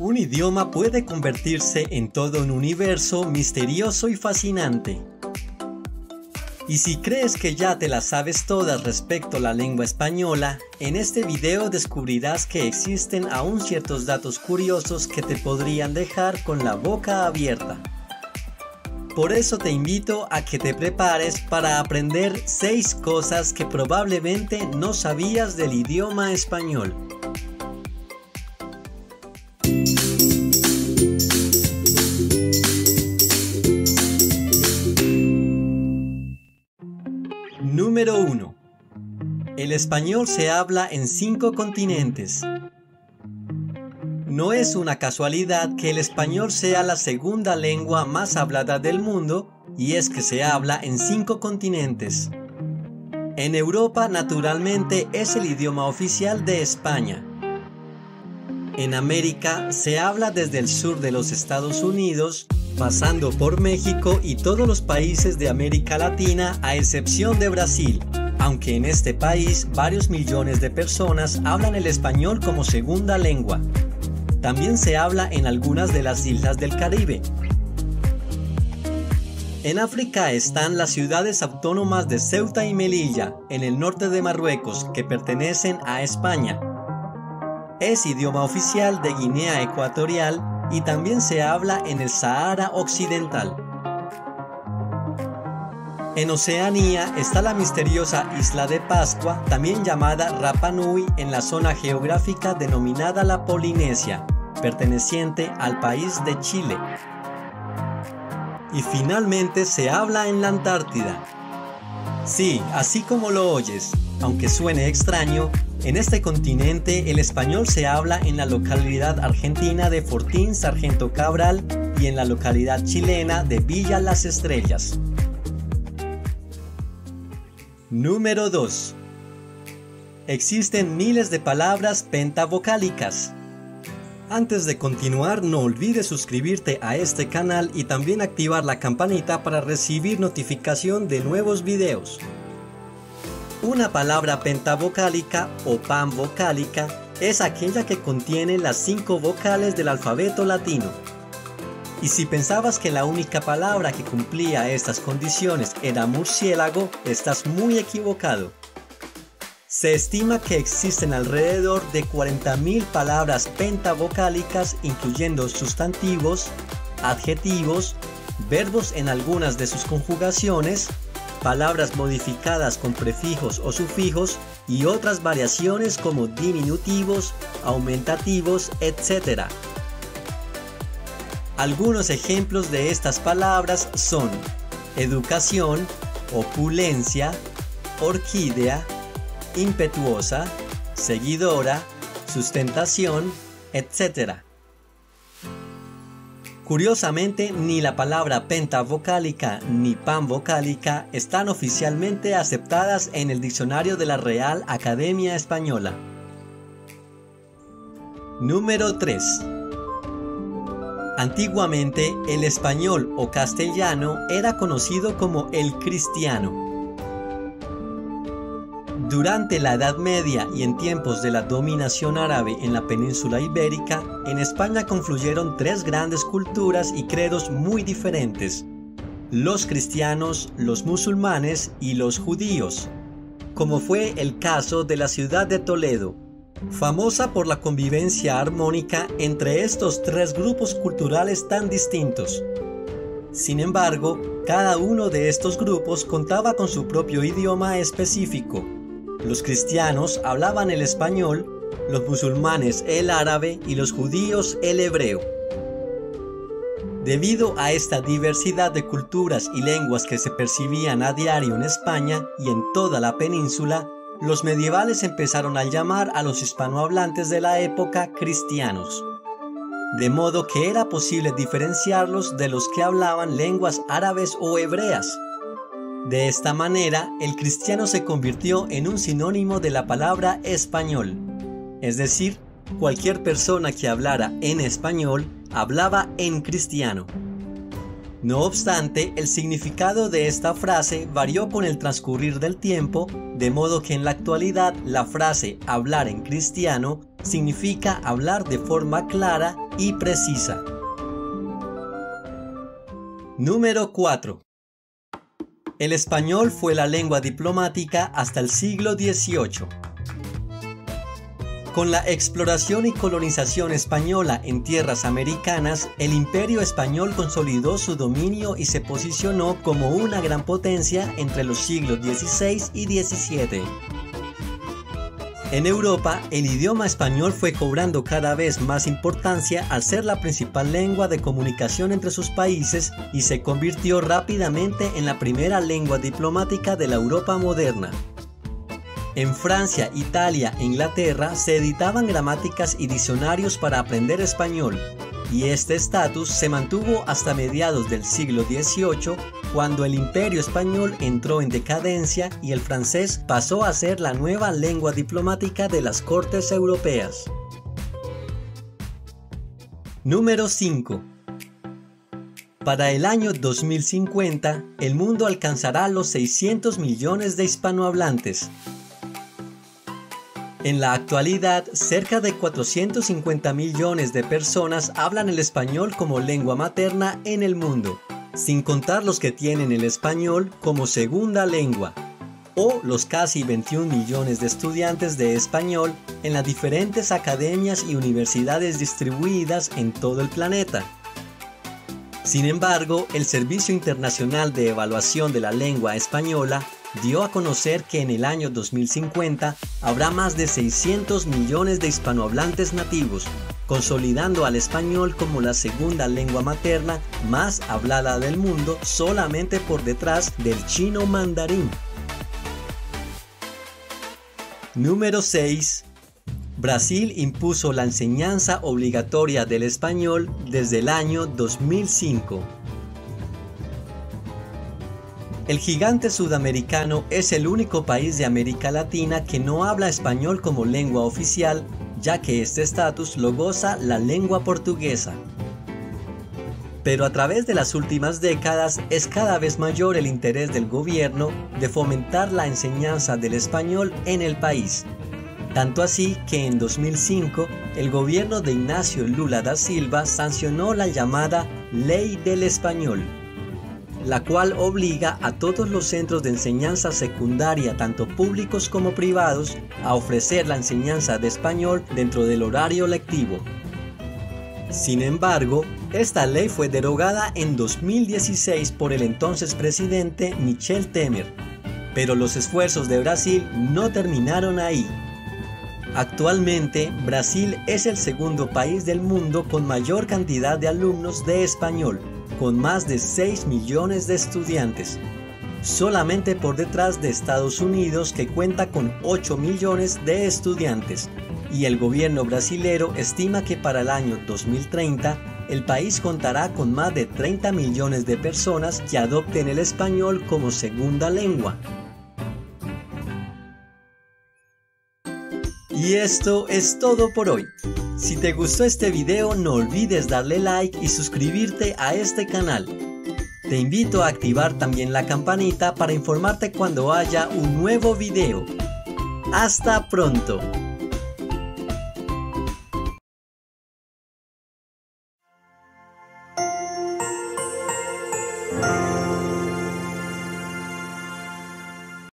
Un idioma puede convertirse en todo un universo misterioso y fascinante. Y si crees que ya te las sabes todas respecto a la lengua española, en este video descubrirás que existen aún ciertos datos curiosos que te podrían dejar con la boca abierta. Por eso te invito a que te prepares para aprender 6 cosas que probablemente no sabías del idioma español. Número 1. El español se habla en 5 continentes. No es una casualidad que el español sea la segunda lengua más hablada del mundo, y es que se habla en 5 continentes. En Europa, naturalmente, es el idioma oficial de España. En América se habla desde el sur de los Estados Unidos, pasando por México y todos los países de América Latina a excepción de Brasil, aunque en este país varios millones de personas hablan el español como segunda lengua. También se habla en algunas de las islas del Caribe. En África están las ciudades autónomas de Ceuta y Melilla, en el norte de Marruecos, que pertenecen a España. Es idioma oficial de Guinea Ecuatorial y también se habla en el Sahara Occidental. En Oceanía está la misteriosa isla de Pascua, también llamada Rapa Nui, en la zona geográfica denominada la Polinesia, perteneciente al país de Chile. Y finalmente se habla en la Antártida. Sí, así como lo oyes, aunque suene extraño, en este continente el español se habla en la localidad argentina de Fortín Sargento Cabral y en la localidad chilena de Villa Las Estrellas. Número 2. Existen miles de palabras pentavocálicas. Antes de continuar, no olvides suscribirte a este canal y también activar la campanita para recibir notificación de nuevos videos. Una palabra pentavocálica o panvocálica es aquella que contiene las 5 vocales del alfabeto latino. Y si pensabas que la única palabra que cumplía estas condiciones era murciélago, estás muy equivocado. Se estima que existen alrededor de 40.000 palabras pentavocálicas, incluyendo sustantivos, adjetivos, verbos en algunas de sus conjugaciones, palabras modificadas con prefijos o sufijos y otras variaciones como diminutivos, aumentativos, etc. Algunos ejemplos de estas palabras son educación, opulencia, orquídea, impetuosa, seguidora, sustentación, etc. Curiosamente, ni la palabra pentavocálica ni panvocálica están oficialmente aceptadas en el diccionario de la Real Academia Española. Número 3. Antiguamente, el español o castellano era conocido como el cristiano. Durante la Edad Media y en tiempos de la dominación árabe en la península ibérica, en España confluyeron 3 grandes culturas y credos muy diferentes: los cristianos, los musulmanes y los judíos, como fue el caso de la ciudad de Toledo, famosa por la convivencia armónica entre estos 3 grupos culturales tan distintos. Sin embargo, cada uno de estos grupos contaba con su propio idioma específico. Los cristianos hablaban el español, los musulmanes el árabe y los judíos el hebreo. Debido a esta diversidad de culturas y lenguas que se percibían a diario en España y en toda la península, los medievales empezaron a llamar a los hispanohablantes de la época cristianos, de modo que era posible diferenciarlos de los que hablaban lenguas árabes o hebreas. De esta manera, el cristiano se convirtió en un sinónimo de la palabra español, es decir, cualquier persona que hablara en español hablaba en cristiano. No obstante, el significado de esta frase varió con el transcurrir del tiempo, de modo que en la actualidad la frase hablar en cristiano significa hablar de forma clara y precisa. Número 4. El español fue la lengua diplomática hasta el siglo XVIII. Con la exploración y colonización española en tierras americanas, el Imperio español consolidó su dominio y se posicionó como una gran potencia entre los siglos XVI y XVII. En Europa, el idioma español fue cobrando cada vez más importancia al ser la principal lengua de comunicación entre sus países y se convirtió rápidamente en la primera lengua diplomática de la Europa moderna. En Francia, Italia e Inglaterra se editaban gramáticas y diccionarios para aprender español, y este estatus se mantuvo hasta mediados del siglo XVIII, cuando el Imperio español entró en decadencia y el francés pasó a ser la nueva lengua diplomática de las cortes europeas. Número 5. Para el año 2050, el mundo alcanzará los 600 millones de hispanohablantes. En la actualidad, cerca de 450 millones de personas hablan el español como lengua materna en el mundo, sin contar los que tienen el español como segunda lengua, o los casi 21 millones de estudiantes de español en las diferentes academias y universidades distribuidas en todo el planeta. Sin embargo, el Servicio Internacional de Evaluación de la Lengua Española dio a conocer que en el año 2050 habrá más de 600 millones de hispanohablantes nativos, consolidando al español como la segunda lengua materna más hablada del mundo, solamente por detrás del chino mandarín. Número 6. Brasil impuso la enseñanza obligatoria del español desde el año 2005. El gigante sudamericano es el único país de América Latina que no habla español como lengua oficial, ya que este estatus lo goza la lengua portuguesa. Pero a través de las últimas décadas es cada vez mayor el interés del gobierno de fomentar la enseñanza del español en el país. Tanto así que en 2005 el gobierno de Ignacio Lula da Silva sancionó la llamada Ley del Español, la cual obliga a todos los centros de enseñanza secundaria, tanto públicos como privados, a ofrecer la enseñanza de español dentro del horario lectivo. Sin embargo, esta ley fue derogada en 2016 por el entonces presidente Michel Temer, pero los esfuerzos de Brasil no terminaron ahí. Actualmente, Brasil es el segundo país del mundo con mayor cantidad de alumnos de español, con más de 6 millones de estudiantes, solamente por detrás de Estados Unidos, que cuenta con 8 millones de estudiantes, y el gobierno brasilero estima que para el año 2030 el país contará con más de 30 millones de personas que adopten el español como segunda lengua. Y esto es todo por hoy. Si te gustó este video, no olvides darle like y suscribirte a este canal. Te invito a activar también la campanita para informarte cuando haya un nuevo video. ¡Hasta pronto!